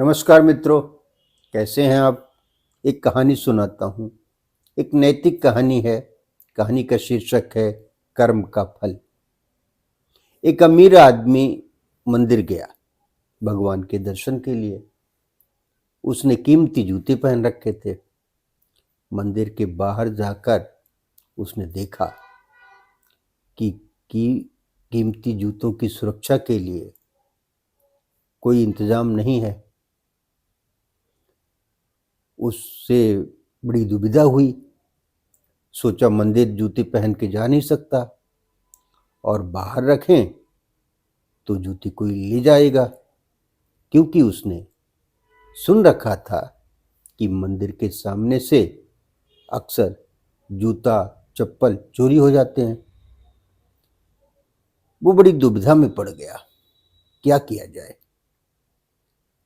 नमस्कार मित्रों, कैसे हैं आप। एक कहानी सुनाता हूँ। एक नैतिक कहानी है। कहानी का शीर्षक है कर्म का फल। एक अमीर आदमी मंदिर गया भगवान के दर्शन के लिए। उसने कीमती जूते पहन रखे थे। मंदिर के बाहर जाकर उसने देखा कि कीमती जूतों की सुरक्षा के लिए कोई इंतजाम नहीं है। उससे बड़ी दुविधा हुई। सोचा मंदिर जूते पहन के जा नहीं सकता और बाहर रखें तो जूते कोई ले जाएगा, क्योंकि उसने सुन रखा था कि मंदिर के सामने से अक्सर जूता चप्पल चोरी हो जाते हैं। वो बड़ी दुविधा में पड़ गया, क्या किया जाए।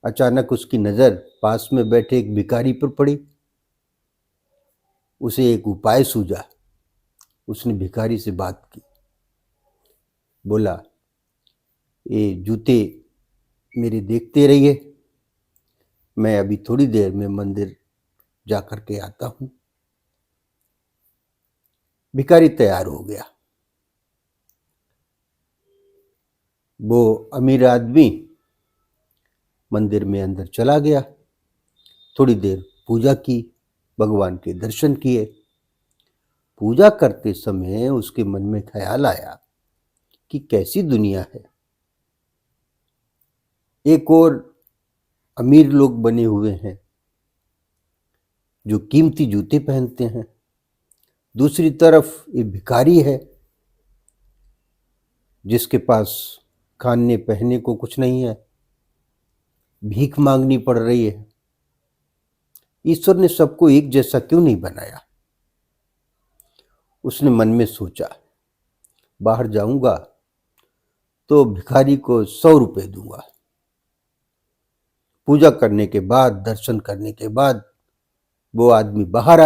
अचानक उसकी नज़र पास में बैठे एक भिखारी पर पड़ी। उसे एक उपाय सूझा। उसने भिखारी से बात की। बोला, ये जूते मेरे देखते रहिए, मैं अभी थोड़ी देर में मंदिर जा कर के आता हूँ। भिखारी तैयार हो गया। वो अमीर आदमी मंदिर में अंदर चला गया। थोड़ी देर पूजा की, भगवान के दर्शन किए। पूजा करते समय उसके मन में ख्याल आया कि कैसी दुनिया है। एक और अमीर लोग बने हुए हैं जो कीमती जूते पहनते हैं, दूसरी तरफ ये भिखारी है जिसके पास खाने पहनने को कुछ नहीं है, भीख मांगनी पड़ रही है। ईश्वर ने सबको एक जैसा क्यों नहीं बनाया। उसने मन में सोचा, बाहर जाऊंगा तो भिखारी को 100 रुपए दूंगा। पूजा करने के बाद, दर्शन करने के बाद वो आदमी बाहर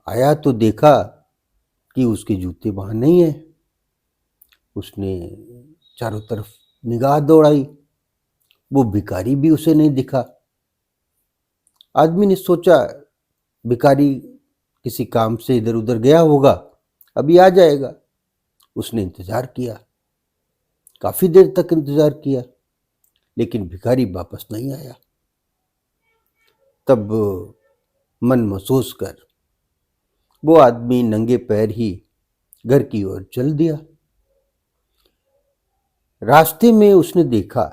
आया तो देखा कि उसके जूते वहां नहीं है। उसने चारों तरफ निगाह दौड़ाई, वो भिखारी भी उसे नहीं दिखा। आदमी ने सोचा, भिखारी किसी काम से इधर उधर गया होगा, अभी आ जाएगा। उसने इंतजार किया, काफी देर तक इंतजार किया, लेकिन भिखारी वापस नहीं आया। तब मन महसूस कर वो आदमी नंगे पैर ही घर की ओर चल दिया। रास्ते में उसने देखा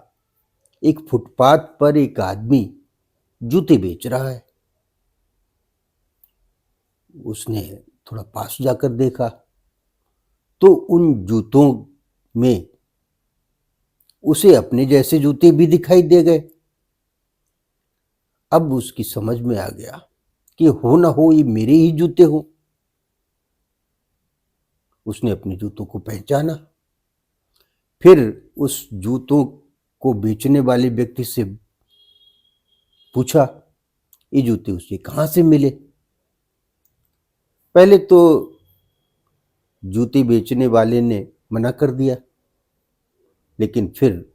एक फुटपाथ पर एक आदमी जूते बेच रहा है। उसने थोड़ा पास जाकर देखा तो उन जूतों में उसे अपने जैसे जूते भी दिखाई दे गए। अब उसकी समझ में आ गया कि हो ना हो ये मेरे ही जूते हो। उसने अपने जूतों को पहचाना। फिर उस जूतों को बेचने वाले व्यक्ति से पूछा, ये जूते उसे कहाँ से मिले। पहले तो जूते बेचने वाले ने मना कर दिया, लेकिन फिर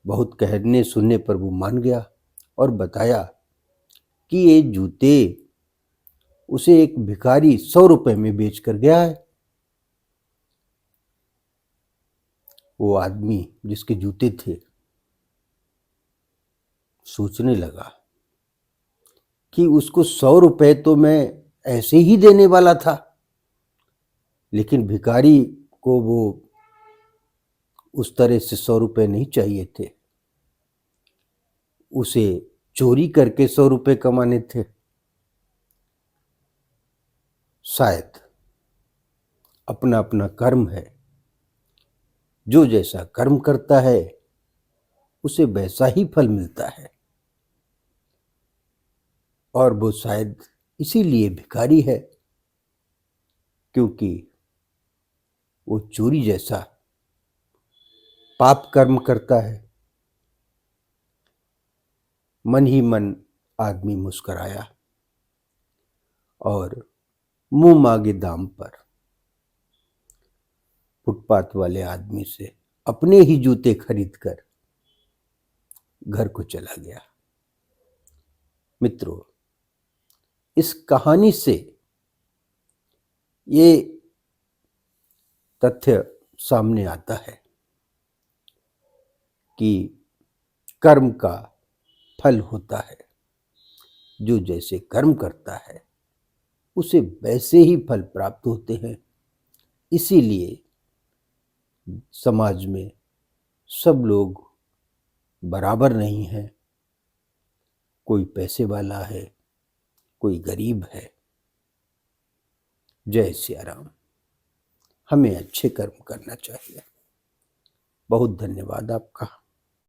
बहुत कहने सुनने पर वो मान गया और बताया कि ये जूते उसे एक भिखारी 100 रुपए में बेच कर गया है। वो आदमी जिसके जूते थे सोचने लगा कि उसको 100 रुपए तो मैं ऐसे ही देने वाला था, लेकिन भिखारी को वो उस तरह से 100 रुपए नहीं चाहिए थे। उसे चोरी करके 100 रुपए कमाने थे। शायद अपना अपना कर्म है। जो जैसा कर्म करता है उसे वैसा ही फल मिलता है। और वो शायद इसीलिए भिखारी है, क्योंकि वो चोरी जैसा पाप कर्म करता है। मन ही मन आदमी मुस्कुराया और मुंह मांगे दाम पर फुटपाथ वाले आदमी से अपने ही जूते खरीद कर घर को चला गया। मित्रों, इस कहानी से ये तथ्य सामने आता है कि कर्म का फल होता है। जो जैसे कर्म करता है उसे वैसे ही फल प्राप्त होते हैं। इसीलिए समाज में सब लोग बराबर नहीं हैं। कोई पैसे वाला है, कोई गरीब है। जय सिया राम। हमें अच्छे कर्म करना चाहिए। बहुत धन्यवाद आपका।